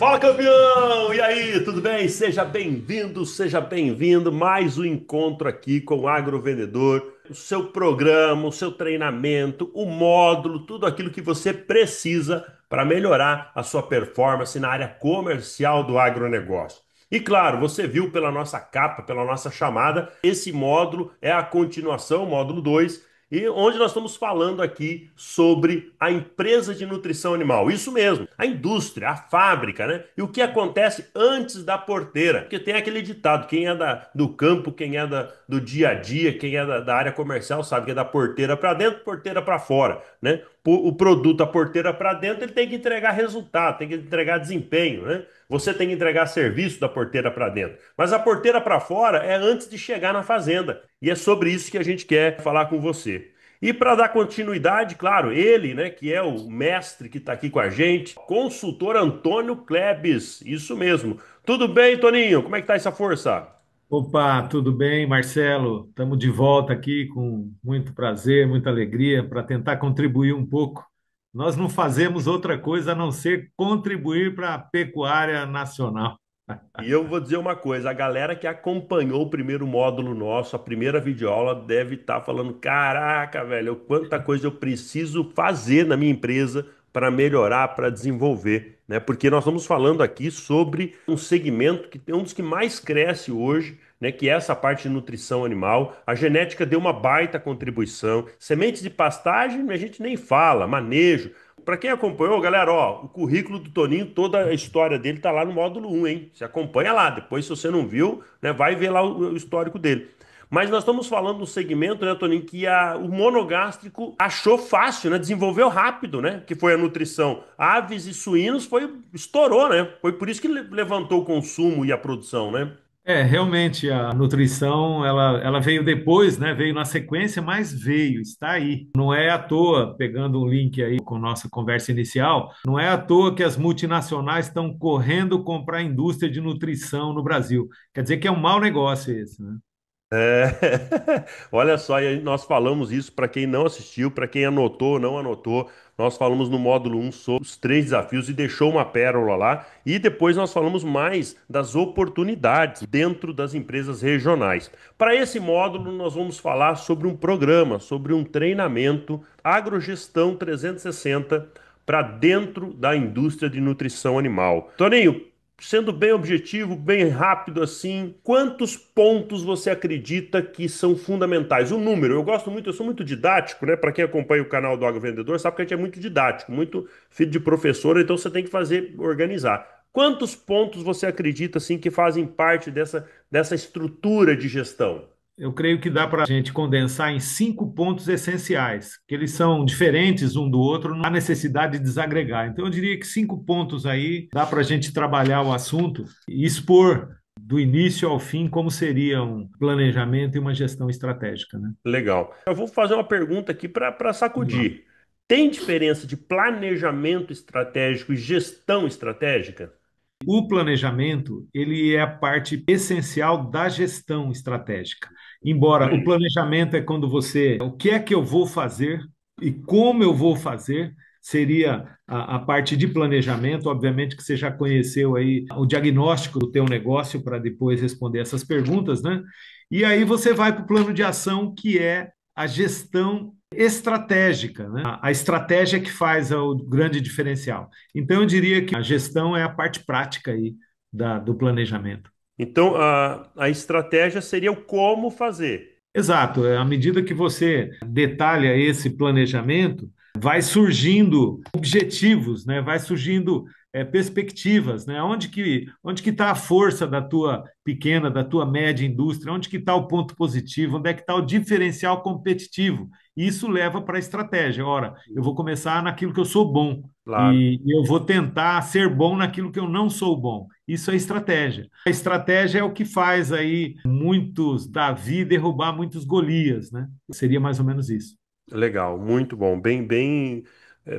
Fala, campeão! E aí, tudo bem? Seja bem-vindo, seja bem-vindo. Mais um encontro aqui com o Agrovendedor. O seu programa, o seu treinamento, o módulo, tudo aquilo que você precisa para melhorar a sua performance na área comercial do agronegócio. E claro, você viu pela nossa capa, pela nossa chamada, esse módulo é a continuação, o módulo 2, e onde nós estamos falando aqui sobre a empresa de nutrição animal. Isso mesmo, a indústria, a fábrica, né? E o que acontece antes da porteira. Porque tem aquele ditado: quem é do campo, quem é do dia a dia, quem é da área comercial, sabe que é da porteira para dentro, porteira para fora, né? O produto, a porteira para dentro, ele tem que entregar resultado, tem que entregar desempenho, né? Você tem que entregar serviço da porteira para dentro. Mas a porteira para fora é antes de chegar na fazenda. E é sobre isso que a gente quer falar com você. E para dar continuidade, claro, ele, né, que é o mestre que está aqui com a gente, consultor Antônio Klebs, isso mesmo. Tudo bem, Toninho? Como é que tá essa força? Opa, tudo bem, Marcelo? Estamos de volta aqui com muito prazer, muita alegria para tentar contribuir um pouco. Nós não fazemos outra coisa a não ser contribuir para a pecuária nacional. E eu vou dizer uma coisa, a galera que acompanhou o primeiro módulo nosso, a primeira videoaula, deve estar falando: caraca, velho, quanta coisa eu preciso fazer na minha empresa para melhorar, para desenvolver, né? Porque nós estamos falando aqui sobre um segmento que é um dos que mais cresce hoje, né? Que é essa parte de nutrição animal. A genética deu uma baita contribuição. Sementes de pastagem, a gente nem fala, manejo. Para quem acompanhou, galera, ó, o currículo do Toninho, toda a história dele tá lá no módulo 1, hein? Você acompanha lá. Depois, se você não viu, né, vai ver lá o histórico dele. Mas nós estamos falando do segmento, né, Toninho, que o monogástrico achou fácil, né? Desenvolveu rápido, né? Que foi a nutrição. Aves e suínos estourou, né? Foi por isso que levantou o consumo e a produção, né? Realmente a nutrição ela veio depois, né? Veio na sequência, mas veio, está aí. Não é à toa, pegando um link aí com nossa conversa inicial, não é à toa que as multinacionais estão correndo comprar a indústria de nutrição no Brasil. Quer dizer que é um mau negócio esse, né? É. Olha só, e aí nós falamos isso para quem não assistiu, para quem anotou ou não anotou. Nós falamos no módulo 1 sobre os três desafios e deixou uma pérola lá. E depois nós falamos mais das oportunidades dentro das empresas regionais. Para esse módulo, nós vamos falar sobre um programa, sobre um treinamento Agrogestão 360 para dentro da indústria de nutrição animal. Toninho, sendo bem objetivo, bem rápido assim, quantos pontos você acredita que são fundamentais? O número, eu gosto muito, eu sou muito didático, né? Para quem acompanha o canal do Agro sabe que a gente é muito didático, muito filho de professor, então você tem que fazer, organizar. Quantos pontos você acredita assim que fazem parte dessa estrutura de gestão? Eu creio que dá para a gente condensar em 5 pontos essenciais, que eles são diferentes um do outro, não há necessidade de desagregar. Então, eu diria que 5 pontos aí dá para a gente trabalhar o assunto e expor do início ao fim como seria um planejamento e uma gestão estratégica, né? Legal. Eu vou fazer uma pergunta aqui para Vamos lá. sacudir. Tem diferença de planejamento estratégico e gestão estratégica? O planejamento, ele é a parte essencial da gestão estratégica. Embora o planejamento é quando você, o que é que eu vou fazer e como eu vou fazer, seria a parte de planejamento. Obviamente que você já conheceu aí o diagnóstico do teu negócio para depois responder essas perguntas, né? E aí você vai para o plano de ação, que é a gestão estratégica, né? A estratégia que faz o grande diferencial. Então, eu diria que a gestão é a parte prática aí do planejamento. Então, a estratégia seria o como fazer. Exato, à medida que você detalha esse planejamento, vai surgindo objetivos, né? Vai surgindo perspectivas, né? Onde que está a força da tua pequena, da tua média indústria? Onde que está o ponto positivo? Onde é que está o diferencial competitivo? Isso leva para a estratégia. Ora, eu vou começar naquilo que eu sou bom Claro. e eu vou tentar ser bom naquilo que eu não sou bom. Isso é estratégia. A estratégia é o que faz aí muitos Davi derrubar muitos Golias, né? Seria mais ou menos isso. Legal, muito bom. Bem, bem.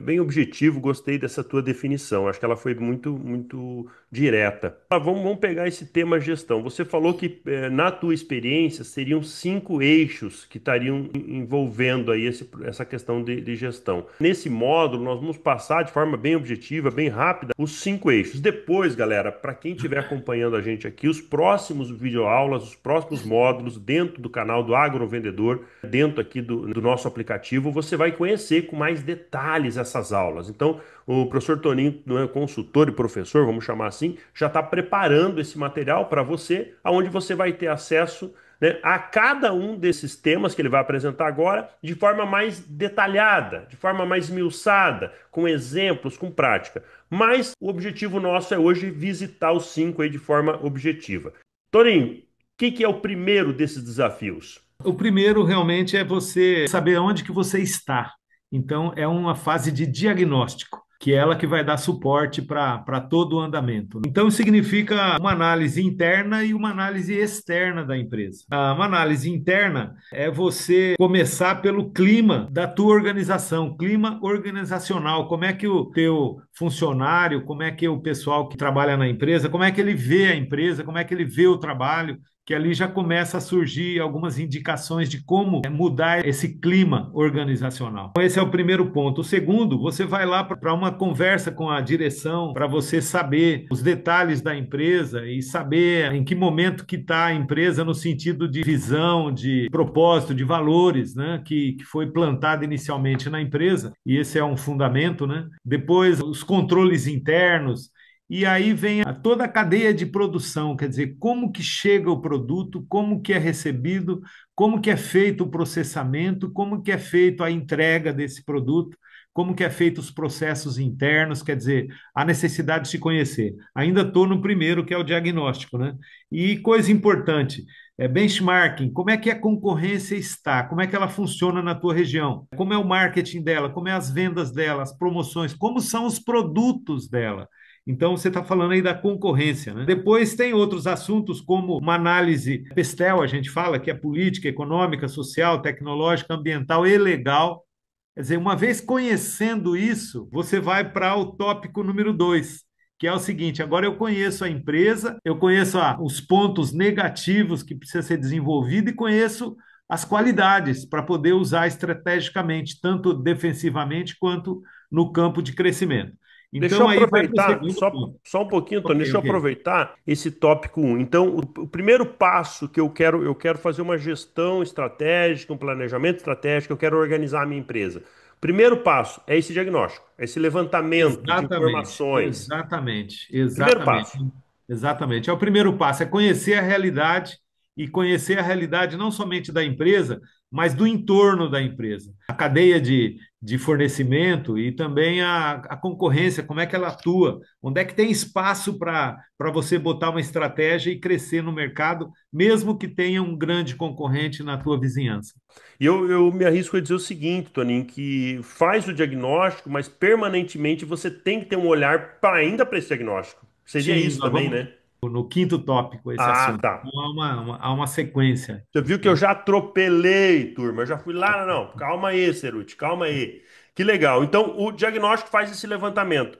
bem objetivo, gostei dessa tua definição. Acho que ela foi muito direta. Vamos pegar esse tema gestão. Você falou que, na tua experiência, seriam 5 eixos que estariam envolvendo aí essa questão de gestão. Nesse módulo, nós vamos passar de forma bem objetiva, bem rápida, os 5 eixos. Depois, galera, para quem estiver acompanhando a gente aqui, os próximos videoaulas, os próximos módulos dentro do canal do Agrovendedor, dentro aqui do nosso aplicativo, você vai conhecer com mais detalhes essas aulas. Então, o professor Toninho, não é consultor e professor, vamos chamar assim, já está preparando esse material para você, aonde você vai ter acesso, né, a cada um desses temas que ele vai apresentar agora, de forma mais detalhada, de forma mais esmiuçada, com exemplos, com prática. Mas o objetivo nosso é hoje visitar os 5 aí de forma objetiva. Toninho, o que é o primeiro desses desafios? O primeiro realmente é você saber onde que você está. Então, é uma fase de diagnóstico, que é ela que vai dar suporte para todo o andamento. Então, significa uma análise interna e uma análise externa da empresa. Uma análise interna é você começar pelo clima da tua organização, clima organizacional, como é que o teu funcionário, como é que o pessoal que trabalha na empresa, como é que ele vê a empresa, como é que ele vê o trabalho, que ali já começa a surgir algumas indicações de como mudar esse clima organizacional. Então, esse é o primeiro ponto. O segundo, você vai lá para uma conversa com a direção, para você saber os detalhes da empresa e saber em que momento que está a empresa no sentido de visão, de propósito, de valores, né, que foi plantado inicialmente na empresa, e esse é um fundamento, né? Depois, os controles internos, e aí vem toda a cadeia de produção, quer dizer, como que chega o produto, como que é recebido, como que é feito o processamento, como que é feito a entrega desse produto, como que é feito os processos internos, quer dizer, a necessidade de se conhecer. Ainda estou no primeiro, que é o diagnóstico, né? E coisa importante, benchmarking, como é que a concorrência está, como é que ela funciona na tua região, como é o marketing dela, como é as vendas dela, as promoções, como são os produtos dela. Então, você está falando aí da concorrência, né? Depois tem outros assuntos, como uma análise PESTEL, a gente fala, que é política, econômica, social, tecnológica, ambiental e legal. Quer dizer, uma vez conhecendo isso, você vai para o tópico número 2, que é o seguinte: agora eu conheço a empresa, eu conheço os pontos negativos que precisa ser desenvolvido e conheço as qualidades para poder usar estrategicamente, tanto defensivamente quanto no campo de crescimento. Deixa eu Então, aí vai para o aproveitar, segundo ponto. só um pouquinho, Tony, Ok, deixa eu ok. aproveitar esse tópico 1. Então, o primeiro passo que eu quero fazer uma gestão estratégica, um planejamento estratégico, eu quero organizar a minha empresa. Primeiro passo é esse diagnóstico, é esse levantamento de Exatamente, informações. exatamente, Primeiro exatamente, passo. exatamente. É o primeiro passo, é conhecer a realidade e conhecer a realidade não somente da empresa, mas do entorno da empresa. A cadeia de fornecimento e também a concorrência, como é que ela atua, onde é que tem espaço para você botar uma estratégia e crescer no mercado, mesmo que tenha um grande concorrente na tua vizinhança. E eu me arrisco a dizer o seguinte, Toninho, que faz o diagnóstico, mas permanentemente você tem que ter um olhar ainda para esse diagnóstico. Seria Sim, isso nós também, vamos né? no quinto tópico esse Ah, assunto. tá. Então, há uma sequência, Você viu que eu né? já atropelei, turma. Eu já fui lá, não. Calma aí, Ceruti, calma aí. Que legal. Então, o diagnóstico faz esse levantamento.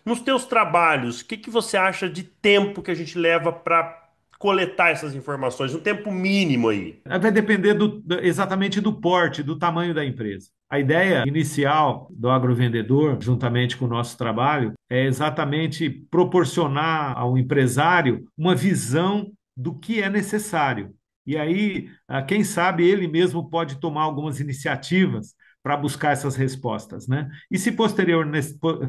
Nos teus trabalhos, o que que você acha de tempo que a gente leva para coletar essas informações? Um tempo mínimo aí. Vai depender exatamente do porte, do tamanho da empresa. A ideia inicial do agrovendedor, juntamente com o nosso trabalho, é exatamente proporcionar ao empresário uma visão do que é necessário. E aí, quem sabe ele mesmo pode tomar algumas iniciativas para buscar essas respostas, né? E se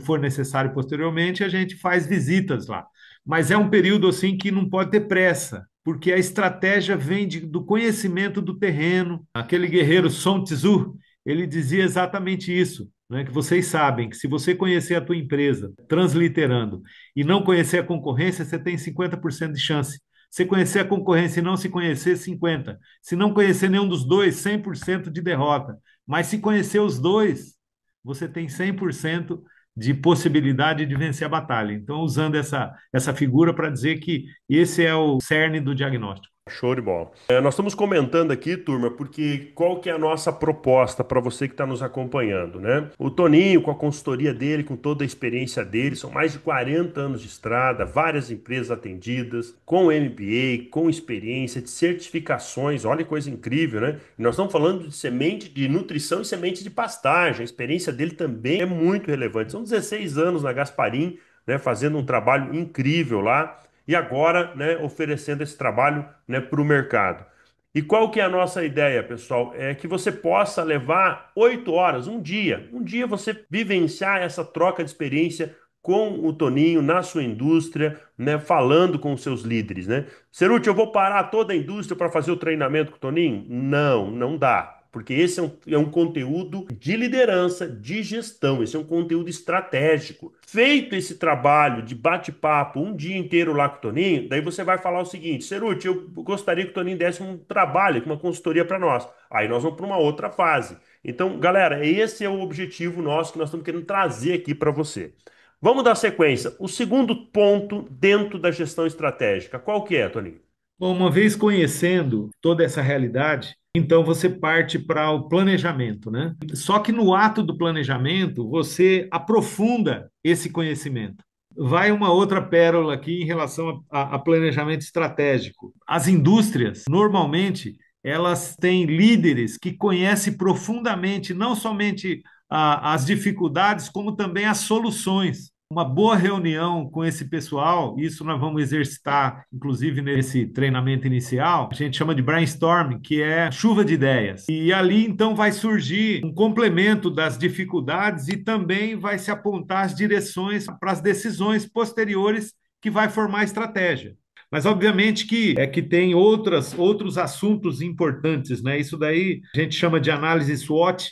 for necessário posteriormente, a gente faz visitas lá. Mas é um período assim que não pode ter pressa, porque a estratégia vem do conhecimento do terreno. Aquele guerreiro Sun Tzu, ele dizia exatamente isso, né? Que vocês sabem que se você conhecer a tua empresa, transliterando, e não conhecer a concorrência, você tem 50% de chance. Se conhecer a concorrência e não se conhecer, 50%. Se não conhecer nenhum dos dois, 100% de derrota. Mas se conhecer os dois, você tem 100% de possibilidade de vencer a batalha. Então, usando essa figura para dizer que esse é o cerne do diagnóstico. Show de bola. Nós estamos comentando aqui, turma, porque qual que é a nossa proposta para você que está nos acompanhando, né? O Toninho, com a consultoria dele, com toda a experiência dele, são mais de 40 anos de estrada, várias empresas atendidas, com MBA, com experiência, de certificações, olha que coisa incrível, né? E nós estamos falando de semente de nutrição e semente de pastagem, a experiência dele também é muito relevante. São 16 anos na Gasparim, né, fazendo um trabalho incrível lá e agora, né, oferecendo esse trabalho, né, para o mercado. E qual que é a nossa ideia, pessoal? É que você possa levar 8 horas, um dia você vivenciar essa troca de experiência com o Toninho na sua indústria, né, falando com os seus líderes, né? Ceruti, eu vou parar toda a indústria para fazer o treinamento com o Toninho? Não, não dá. Porque esse é um conteúdo de liderança, de gestão, esse é um conteúdo estratégico. Feito esse trabalho de bate-papo um dia inteiro lá com o Toninho, daí você vai falar o seguinte: Ceruti, eu gostaria que o Toninho desse um trabalho, uma consultoria para nós. Aí nós vamos para uma outra fase. Então, galera, esse é o objetivo nosso que nós estamos querendo trazer aqui para você. Vamos dar sequência. O segundo ponto dentro da gestão estratégica, qual que é, Toninho? Bom, uma vez conhecendo toda essa realidade, então você parte para o planejamento, né? Só que no ato do planejamento, você aprofunda esse conhecimento. Vai uma outra pérola aqui em relação a planejamento estratégico. As indústrias, normalmente, elas têm líderes que conhecem profundamente não somente as dificuldades, como também as soluções. Uma boa reunião com esse pessoal, isso nós vamos exercitar, inclusive nesse treinamento inicial, a gente chama de brainstorming, que é chuva de ideias. E ali então vai surgir um complemento das dificuldades e também vai se apontar as direções para as decisões posteriores que vai formar a estratégia. Mas obviamente que tem outros assuntos importantes, né? Isso daí a gente chama de análise SWOT,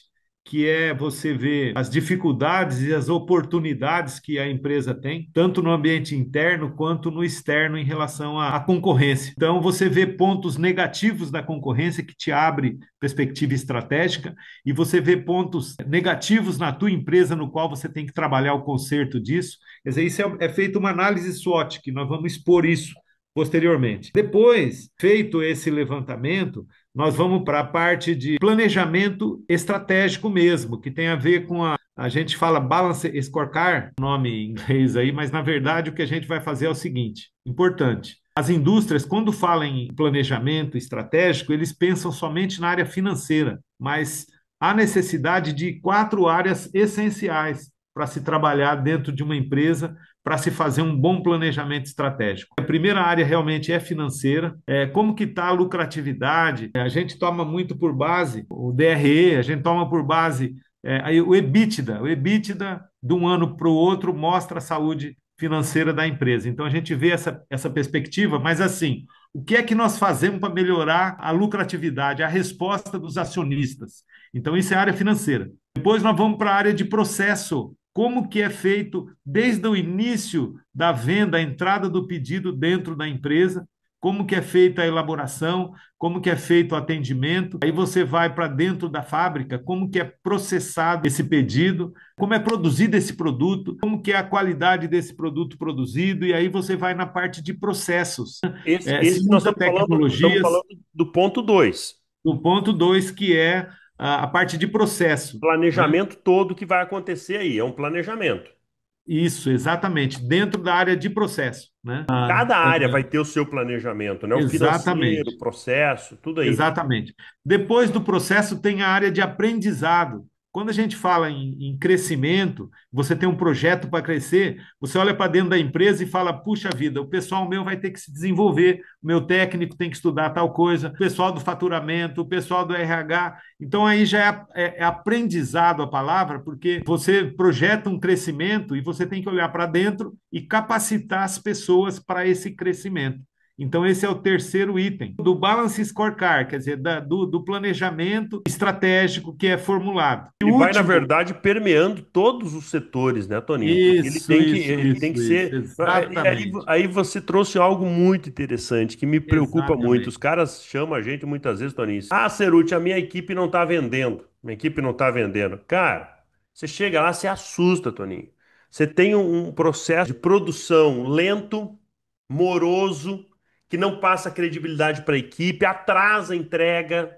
que é você ver as dificuldades e as oportunidades que a empresa tem, tanto no ambiente interno quanto no externo em relação à concorrência. Então, você vê pontos negativos da concorrência que te abre perspectiva estratégica e você vê pontos negativos na tua empresa no qual você tem que trabalhar o conserto disso. Quer dizer, isso é feito uma análise SWOT, que nós vamos expor isso posteriormente. Depois, feito esse levantamento, nós vamos para a parte de planejamento estratégico mesmo, que tem a ver com a gente fala Balance Scorecard, nome em inglês aí, mas na verdade o que a gente vai fazer é o seguinte, importante. As indústrias, quando falam em planejamento estratégico, eles pensam somente na área financeira, mas há necessidade de 4 áreas essenciais para se trabalhar dentro de uma empresa para se fazer um bom planejamento estratégico. A primeira área realmente é financeira. Como que está a lucratividade? A gente toma muito por base o DRE, a gente toma por base aí o EBITDA. O EBITDA de um ano para o outro mostra a saúde financeira da empresa. Então a gente vê essa perspectiva, mas assim, o que é que nós fazemos para melhorar a lucratividade, a resposta dos acionistas? Então isso é a área financeira. Depois nós vamos para a área de processo, como que é feito desde o início da venda, a entrada do pedido dentro da empresa, como que é feita a elaboração, como que é feito o atendimento. Aí você vai para dentro da fábrica, como que é processado esse pedido, como é produzido esse produto, como que é a qualidade desse produto produzido, e aí você vai na parte de processos. Esse Se que nós usa estamos tecnologias, falando do ponto 2. o ponto 2, que é a parte de processo, né? Planejamento todo que vai acontecer aí, é um planejamento. Isso, exatamente, dentro da área de processo, né? Cada área vai ter o seu planejamento, né? O financeiro, o Exatamente. processo, tudo aí. Exatamente. Depois do processo tem a área de aprendizado. Quando a gente fala em crescimento, você tem um projeto para crescer, você olha para dentro da empresa e fala: puxa vida, o pessoal meu vai ter que se desenvolver, o meu técnico tem que estudar tal coisa, o pessoal do faturamento, o pessoal do RH. Então aí já é aprendizado a palavra, porque você projeta um crescimento e você tem que olhar para dentro e capacitar as pessoas para esse crescimento. Então, esse é o terceiro item do Balance Scorecard, quer dizer, do planejamento estratégico que é formulado. E o Ele vai, na último, verdade, permeando todos os setores, né, Toninho? Porque ele isso, tem que, isso, ele tem que isso, isso, ser. E aí, exatamente, aí você trouxe algo muito interessante que me preocupa muito. Os exatamente. caras chamam a gente muitas vezes, Toninho. Ah, Ceruti, a minha equipe não está vendendo. Minha equipe não está vendendo. Cara, você chega lá, você assusta, Toninho. Você tem um processo de produção lento, moroso, que não passa credibilidade para a equipe, atrasa a entrega.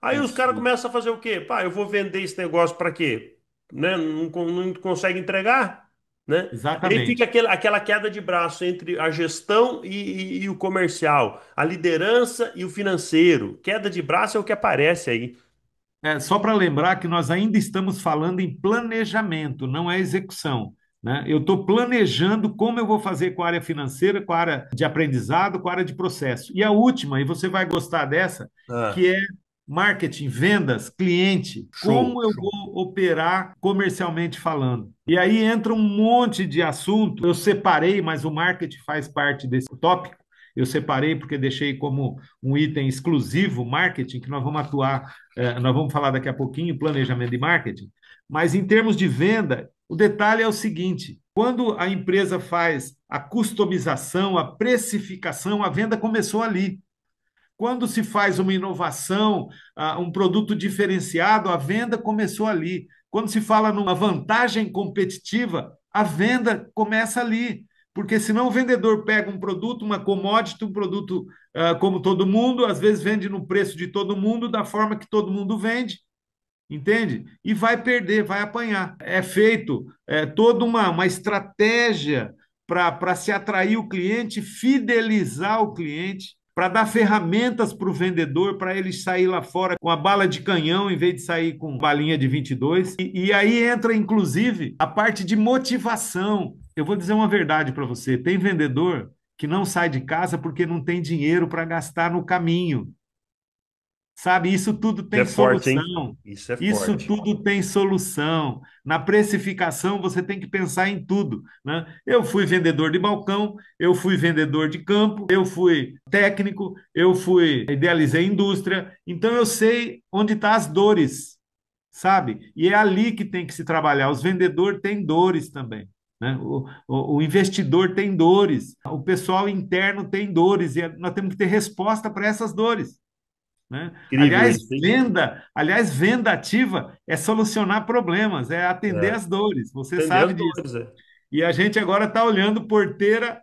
Aí os caras Isso. começam a fazer o quê? Pá, eu vou vender esse negócio para quê? Né? Não consegue entregar, né? E aí fica Exatamente. aquela queda de braço entre a gestão e o comercial, a liderança e o financeiro. Queda de braço é o que aparece aí. Só para lembrar que nós ainda estamos falando em planejamento, não é execução, né? Eu estou planejando como eu vou fazer com a área financeira, com a área de aprendizado, com a área de processo. E a última, e você vai gostar dessa, que Ah, é marketing, vendas, cliente, show, como eu show. vou operar comercialmente falando. E aí entra um monte de assunto. Eu separei, mas o marketing faz parte desse tópico. Eu separei porque deixei como um item exclusivo marketing, que nós vamos atuar, nós vamos falar daqui a pouquinho, planejamento de marketing. Mas em termos de venda, o detalhe é o seguinte: quando a empresa faz a customização, a precificação, a venda começou ali. Quando se faz uma inovação, um produto diferenciado, a venda começou ali. Quando se fala numa vantagem competitiva, a venda começa ali. Porque senão o vendedor pega um produto, uma commodity, um produto como todo mundo, às vezes vende no preço de todo mundo, da forma que todo mundo vende, entende? E vai perder, vai apanhar. É feito toda uma estratégia para se atrair o cliente, fidelizar o cliente, para dar ferramentas para o vendedor, para ele sair lá fora com a bala de canhão em vez de sair com balinha de 22. E aí entra, inclusive, a parte de motivação. Eu vou dizer uma verdade para você: tem vendedor que não sai de casa porque não tem dinheiro para gastar no caminho. Sabe, isso tudo Isso é tem forte, hein? solução. Isso é Isso forte. tudo tem solução. Na precificação, você tem que pensar em tudo, né? Eu fui vendedor de balcão, eu fui vendedor de campo, eu fui técnico, eu fui idealizei indústria, então eu sei onde estão as dores, sabe? E é ali que tem que se trabalhar. Os vendedores têm dores também. Né? O investidor tem dores, o pessoal interno tem dores, e nós temos que ter resposta para essas dores, né? Incrível isso, hein? Aliás, venda ativa é solucionar problemas, é atender É. as dores, você Entender sabe as disso. dores, é. E a gente agora está olhando porteira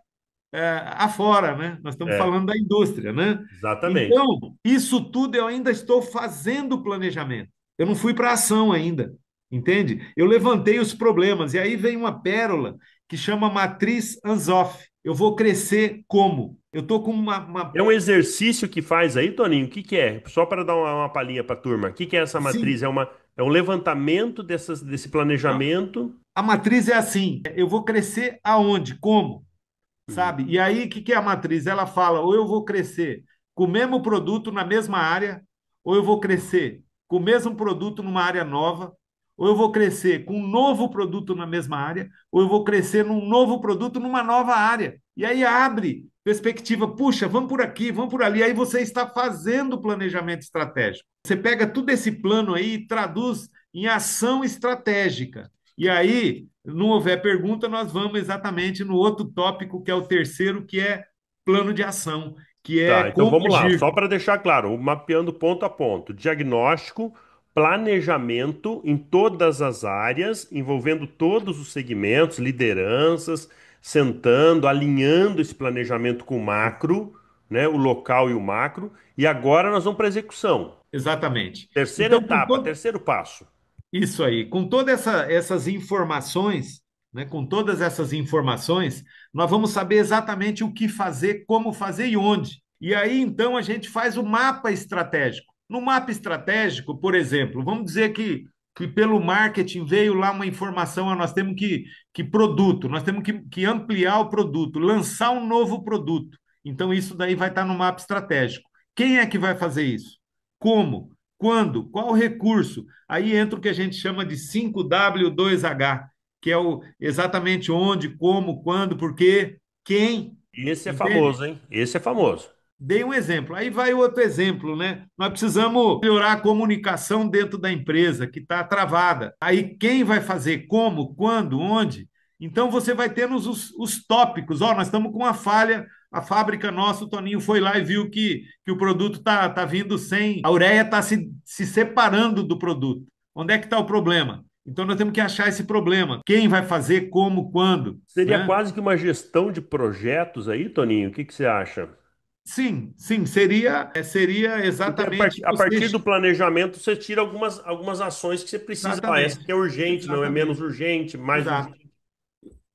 afora, né? Nós estamos É, falando da indústria, né? exatamente. Então, isso tudo eu ainda estou fazendo o planejamento. Eu não fui para ação ainda, entende? Eu levantei os problemas, e aí vem uma pérola que chama matriz Anzoff. Eu vou crescer como? Eu estou com É um exercício que faz aí, Toninho? O que que é? Só para dar uma palhinha para a turma. O que que é essa matriz? sim, É um levantamento desse planejamento. a matriz é assim: eu vou crescer aonde? Como? Uhum. Sabe? E aí, o que que é a matriz? Ela fala: ou eu vou crescer com o mesmo produto na mesma área, ou eu vou crescer com o mesmo produto numa área nova, ou eu vou crescer com um novo produto na mesma área, ou eu vou crescer num novo produto numa nova área. E aí abre perspectiva: puxa, vamos por aqui, vamos por ali. Aí você está fazendo o planejamento estratégico. Você pega todo esse plano aí e traduz em ação estratégica. E aí, não houver pergunta, nós vamos exatamente no outro tópico, que é o terceiro, que é plano de ação, que é Tá, então como vamos lá. agir. Só para deixar claro, mapeando ponto a ponto. Diagnóstico, planejamento em todas as áreas, envolvendo todos os segmentos, lideranças, sentando, alinhando esse planejamento com o macro, né, o local e o macro. E agora nós vamos para a execução. Exatamente. Terceira Então, com etapa, todo terceiro passo. isso aí, com todas essas informações, né, com todas essas informações, nós vamos saber exatamente o que fazer, como fazer e onde. E aí, então, a gente faz o mapa estratégico. No mapa estratégico, por exemplo, vamos dizer que pelo marketing veio lá uma informação: nós temos que produto, nós temos que ampliar o produto, lançar um novo produto. Então, isso daí vai estar no mapa estratégico. Quem é que vai fazer isso? Como? Quando? Qual recurso? Aí entra o que a gente chama de 5W2H, que é exatamente onde, como, quando, porquê, quem, Esse é entende? famoso, hein? Esse é famoso. Dei um exemplo. Aí vai outro exemplo, né? Nós precisamos melhorar a comunicação dentro da empresa, que está travada. Aí quem vai fazer? Como? Quando? Onde? Então você vai ter os tópicos. Ó, nós estamos com uma falha. A fábrica nossa, o Toninho foi lá e viu que o produto tá vindo sem. A ureia está se separando do produto. Onde é que está o problema? Então nós temos que achar esse problema. Quem vai fazer, como, quando, Seria né? quase que uma gestão de projetos aí, Toninho? O que que você acha? Sim, sim, seria Porque exatamente a você. partir do planejamento você tira algumas ações que você precisa. Ah, essa Exatamente, aqui é urgente, não é menos exatamente, urgente, mais exato. urgente.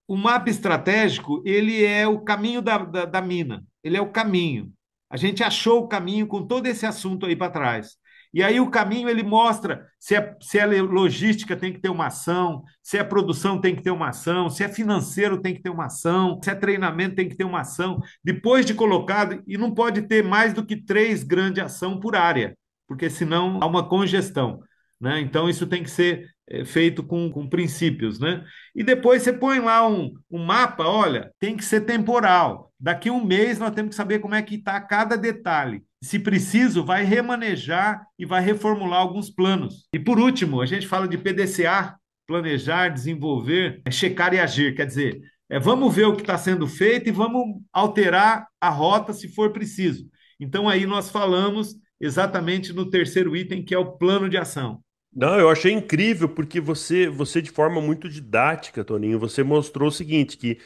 O mapa estratégico, ele é o caminho da mina, ele é o caminho. A gente achou o caminho com todo esse assunto aí para trás. E aí o caminho ele mostra se a logística tem que ter uma ação, se a produção tem que ter uma ação, se é financeiro tem que ter uma ação, se é treinamento tem que ter uma ação. Depois de colocado, e não pode ter mais do que 3 grandes ações por área, porque senão há uma congestão. Né? Então isso tem que ser feito com princípios, né? E depois você põe lá um mapa, olha, tem que ser temporal. Daqui a um mês nós temos que saber como é que está cada detalhe. Se preciso, vai remanejar e vai reformular alguns planos. E por último, a gente fala de PDCA, planejar, desenvolver, checar e agir. Quer dizer, vamos ver o que está sendo feito e vamos alterar a rota se for preciso. Então aí nós falamos exatamente no terceiro item, que é o plano de ação. Não, eu achei incrível porque você de forma muito didática, Toninho, você mostrou o seguinte, que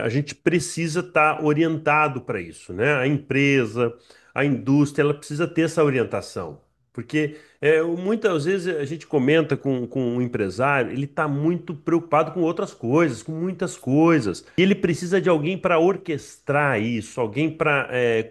a gente precisa estar orientado para isso, né? A empresa, a indústria, ela precisa ter essa orientação. Porque muitas vezes a gente comenta com um empresário, ele está muito preocupado com outras coisas, com muitas coisas. E ele precisa de alguém para orquestrar isso, alguém para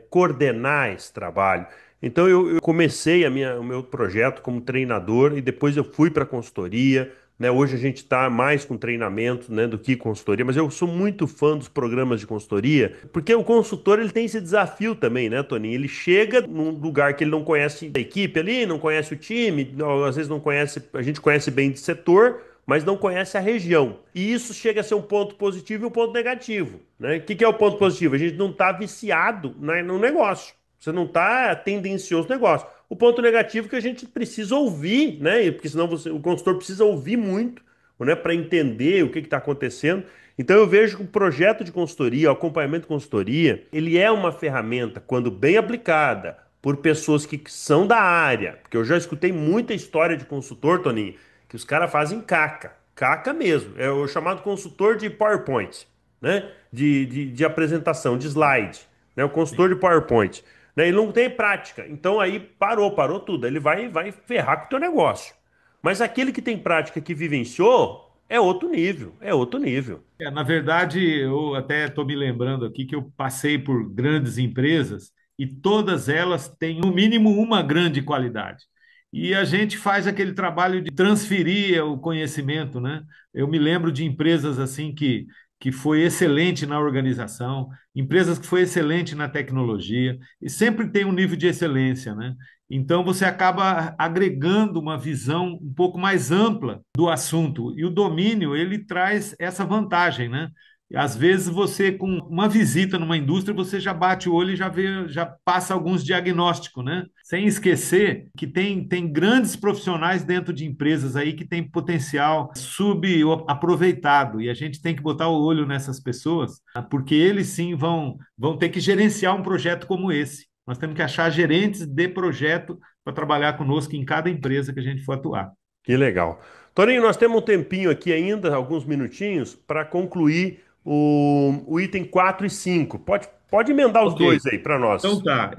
coordenar esse trabalho. Então eu comecei o meu projeto como treinador e depois eu fui para consultoria, né? Hoje a gente está mais com treinamento, né, do que consultoria, mas eu sou muito fã dos programas de consultoria, porque o consultor ele tem esse desafio também, né, Toninho? Ele chega num lugar que ele não conhece a equipe ali, não conhece o time, às vezes não conhece, a gente conhece bem de setor, mas não conhece a região. E isso chega a ser um ponto positivo e um ponto negativo, né? O que é o ponto positivo? A gente não está viciado no negócio. Você não está tendencioso no negócio. O ponto negativo é que a gente precisa ouvir, né? Porque senão o consultor precisa ouvir muito, né? Para entender o que está acontecendo. Então eu vejo que o projeto de consultoria, o acompanhamento de consultoria, ele é uma ferramenta, quando bem aplicada por pessoas que são da área. Porque eu já escutei muita história de consultor, Toninho, que os caras fazem caca. Caca mesmo. É o chamado consultor de PowerPoint, né? De apresentação, de slide, né? O consultor de PowerPoint, né? Ele não tem prática. Então aí parou tudo. Ele vai ferrar com o teu negócio. Mas aquele que tem prática, que vivenciou, é outro nível. É outro nível. Na verdade, eu até estou me lembrando aqui que eu passei por grandes empresas e todas elas têm, no mínimo, uma grande qualidade. E a gente faz aquele trabalho de transferir o conhecimento, né? Eu me lembro de empresas assim que foi excelente na organização, empresas que foi excelente na tecnologia, e sempre tem um nível de excelência, né? Então você acaba agregando uma visão um pouco mais ampla do assunto. E o domínio, ele traz essa vantagem, né? Às vezes você, com uma visita numa indústria, você já bate o olho e já vê, já passa alguns diagnósticos, né? Sem esquecer que tem grandes profissionais dentro de empresas aí que têm potencial subaproveitado. E a gente tem que botar o olho nessas pessoas, porque eles sim vão ter que gerenciar um projeto como esse. Nós temos que achar gerentes de projeto para trabalhar conosco em cada empresa que a gente for atuar. Que legal. Toninho, nós temos um tempinho aqui ainda, alguns minutinhos, para concluir o item 4 e 5. Pode emendar os Ok. dois aí para Então nós. tá,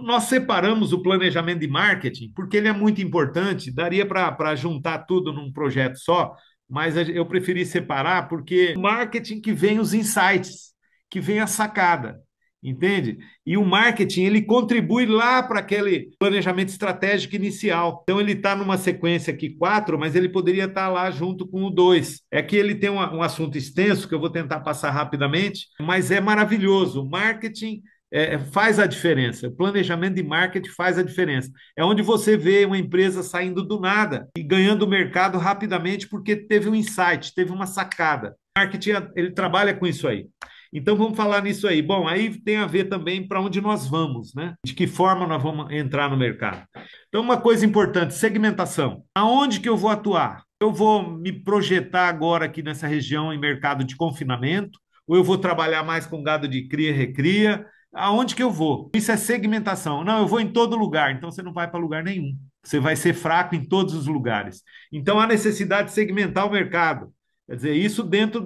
nós separamos o planejamento de marketing porque ele é muito importante, daria para juntar tudo num projeto só, mas eu preferi separar porque o marketing que vem os insights, que vem a sacada, entende? E o marketing ele contribui lá para aquele planejamento estratégico inicial. Então ele está numa sequência aqui 4, mas ele poderia estar lá junto com o 2. É que ele tem um assunto extenso que eu vou tentar passar rapidamente, mas é maravilhoso. O marketing faz a diferença. O planejamento de marketing faz a diferença. É onde você vê uma empresa saindo do nada e ganhando o mercado rapidamente porque teve um insight, teve uma sacada. O marketing ele trabalha com isso aí. Então vamos falar nisso aí. Bom, aí tem a ver também para onde nós vamos, né? De que forma nós vamos entrar no mercado. Então, uma coisa importante, segmentação. Aonde que eu vou atuar? Eu vou me projetar agora aqui nessa região em mercado de confinamento, ou eu vou trabalhar mais com gado de cria e recria? Aonde que eu vou? Isso é segmentação. Não, eu vou em todo lugar. Então você não vai para lugar nenhum. Você vai ser fraco em todos os lugares. Então há necessidade de segmentar o mercado. Quer dizer, isso dentro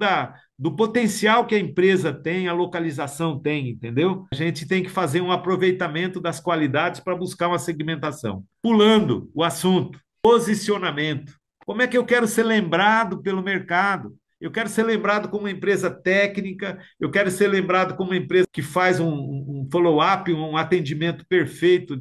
do potencial que a empresa tem, a localização tem, entendeu? A gente tem que fazer um aproveitamento das qualidades para buscar uma segmentação. Pulando o assunto, posicionamento. Como é que eu quero ser lembrado pelo mercado? Eu quero ser lembrado como uma empresa técnica, eu quero ser lembrado como uma empresa que faz um follow-up, um atendimento perfeito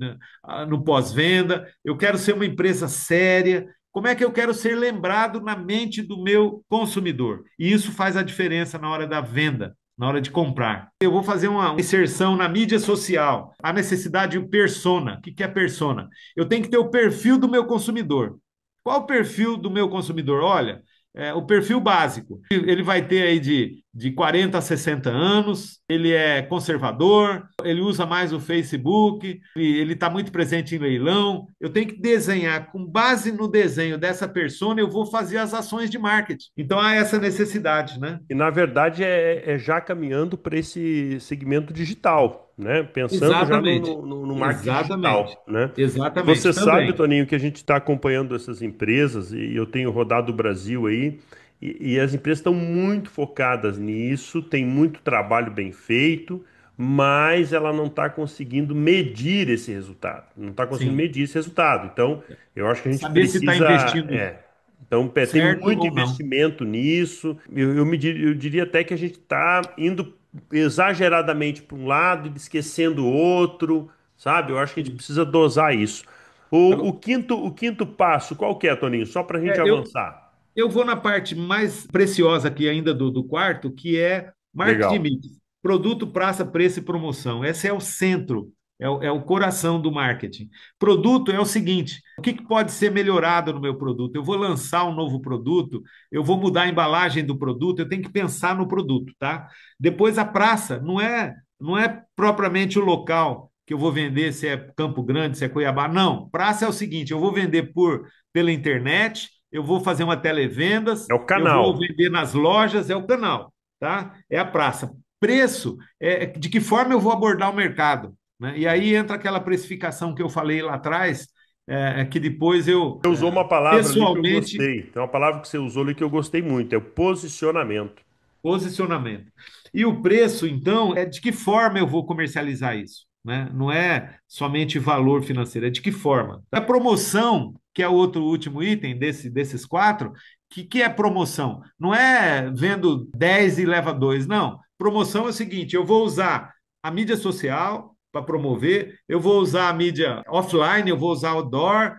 no pós-venda, eu quero ser uma empresa séria. Como é que eu quero ser lembrado na mente do meu consumidor? E isso faz a diferença na hora da venda, na hora de comprar. Eu vou fazer uma inserção na mídia social, a necessidade de persona. O que é persona? Eu tenho que ter o perfil do meu consumidor. Qual o perfil do meu consumidor? Olha, o perfil básico. Ele vai ter aí de 40 a 60 anos, ele é conservador, ele usa mais o Facebook, ele está muito presente em leilão. Eu tenho que desenhar, com base no desenho dessa persona, eu vou fazer as ações de marketing. Então há essa necessidade, né? E na verdade é já caminhando para esse segmento digital, né? Pensando já Exatamente. no marketing Exatamente. digital, né? E você Exatamente. sabe, Também. Toninho, que a gente está acompanhando essas empresas e eu tenho rodado o Brasil aí e as empresas estão muito focadas nisso, tem muito trabalho bem feito, mas ela não está conseguindo medir esse resultado, não está conseguindo Sim. medir esse resultado. Então, eu acho que a gente Saber se está precisa, investindo então, tem certo muito ou não. investimento nisso. Eu diria até que a gente está indo exageradamente para um lado e esquecendo o outro, sabe? Eu acho que a gente Sim. precisa dosar isso. O quinto passo, qual que é, Toninho? Só para a gente É, eu, avançar. Eu vou na parte mais preciosa aqui ainda do quarto, que é marketing Legal. mix. Produto, praça, preço e promoção. Esse é o centro, é o coração do marketing. Produto é o seguinte: o que pode ser melhorado no meu produto? Eu vou lançar um novo produto, eu vou mudar a embalagem do produto, eu tenho que pensar no produto, tá? Depois a praça não é propriamente o local que eu vou vender, se é Campo Grande, se é Cuiabá. Não, praça é o seguinte: eu vou vender pela internet, eu vou fazer uma televendas, É o eu vou canal. vender nas lojas, é o canal, tá? É a praça. Preço, de que forma eu vou abordar o mercado, né? E aí entra aquela precificação que eu falei lá atrás, que depois eu, Você usou uma palavra ali que eu pessoalmente, gostei. Tem uma palavra que você usou ali que eu gostei muito, é o posicionamento. posicionamento. E o preço, então, é de que forma eu vou comercializar isso, né? Não é somente valor financeiro, é de que forma. A promoção, que é o outro último item desses quatro, que é promoção? Não é vendo 10 e leva dois, não. Promoção é o seguinte: eu vou usar a mídia social para promover, eu vou usar a mídia offline, eu vou usar outdoor,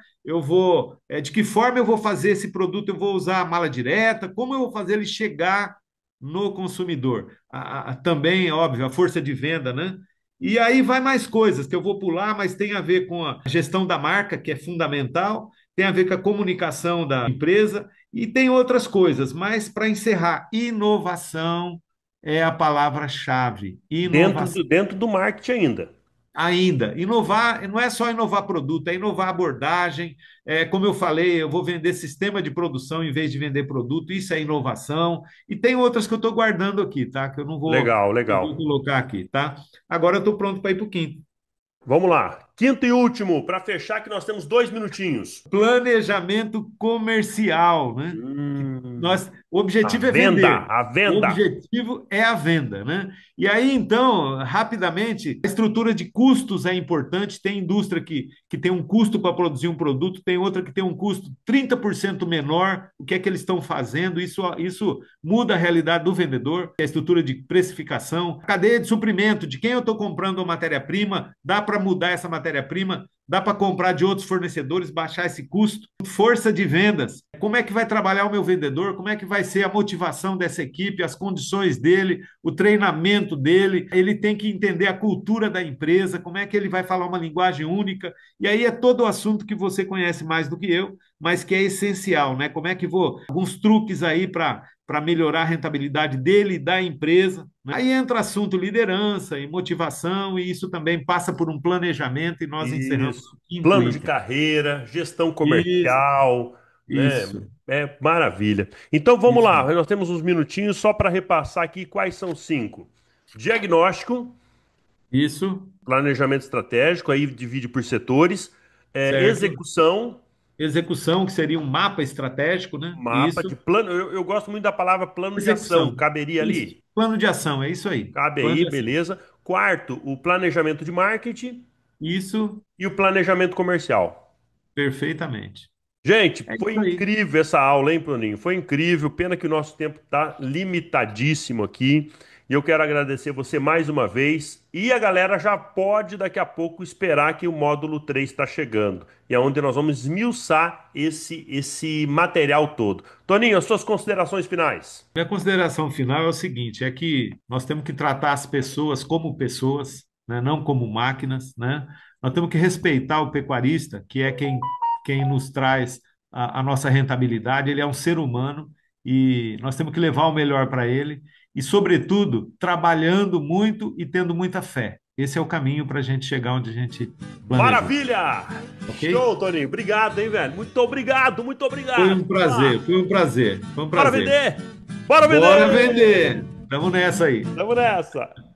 de que forma eu vou fazer esse produto? Eu vou usar a mala direta, como eu vou fazer ele chegar no consumidor. Também, óbvio, a força de venda, né? E aí vai mais coisas que eu vou pular, mas tem a ver com a gestão da marca, que é fundamental, tem a ver com a comunicação da empresa e tem outras coisas. Mas para encerrar, inovação é a palavra-chave. Inovação. Dentro do marketing ainda. Ainda, inovar não é só inovar produto, é inovar abordagem. Como eu falei, eu vou vender sistema de produção em vez de vender produto, isso é inovação. E tem outras que eu estou guardando aqui, tá? Que Legal, eu vou legal. colocar aqui, tá? Agora eu estou pronto para ir para o quinto. Vamos lá. Quinto e último, para fechar, que nós temos 2 minutinhos. Planejamento comercial, né? O A objetivo é venda, vender. a O venda. objetivo é a venda, né? E aí, então, rapidamente, a estrutura de custos é importante. Tem indústria que tem um custo para produzir um produto, tem outra que tem um custo 30% menor. O que é que eles estão fazendo? Isso muda a realidade do vendedor, a estrutura de precificação, cadeia de suprimento, de quem eu estou comprando a matéria-prima, dá para mudar essa matéria-prima, dá para comprar de outros fornecedores, baixar esse custo. Força de vendas. Como é que vai trabalhar o meu vendedor? Como é que vai ser a motivação dessa equipe, as condições dele, o treinamento dele? Ele tem que entender a cultura da empresa, como é que ele vai falar uma linguagem única. E aí é todo o assunto que você conhece mais do que eu, mas que é essencial, né? Como é que vou alguns truques aí para melhorar a rentabilidade dele e da empresa, né? Aí entra assunto liderança e motivação, e isso também passa por um planejamento, e nós encerramos Isso. o quinto Plano de item. carreira, gestão Isso, comercial, né? isso, É maravilha. Então vamos isso lá, mesmo. nós temos uns minutinhos só para repassar aqui quais são os cinco. Diagnóstico, Isso, planejamento estratégico, aí divide por setores. certo, Execução, Execução, que seria um mapa estratégico, né? Mapa Isso. de plano. Eu gosto muito da palavra plano de ação. Execução. Caberia Isso. ali? Plano de ação, é isso aí. Cabe Plano aí, de ação. beleza. Quarto, o planejamento de marketing Isso, e o planejamento comercial. perfeitamente. Gente, É foi isso aí. incrível essa aula, hein, Bruninho? Foi incrível. Pena que o nosso tempo está limitadíssimo aqui. E eu quero agradecer você mais uma vez. E a galera já pode daqui a pouco esperar que o módulo 3 está chegando. E é onde nós vamos esmiuçar esse material todo. Toninho, as suas considerações finais. Minha consideração final é o seguinte: é que nós temos que tratar as pessoas, né, não como máquinas, né? Nós temos que respeitar o pecuarista, que é quem nos traz a nossa rentabilidade. Ele é um ser humano e nós temos que levar o melhor para ele e, sobretudo, trabalhando muito e tendo muita fé. Esse é o caminho para a gente chegar onde a gente planejou, Maravilha! ok? Show, Toninho. Obrigado, hein, velho? Muito obrigado, muito Foi obrigado. um Vamos lá. prazer, foi um prazer, foi um Bora prazer. vender! Bora Bora vender! vender! Tamo nessa aí. Vamos nessa!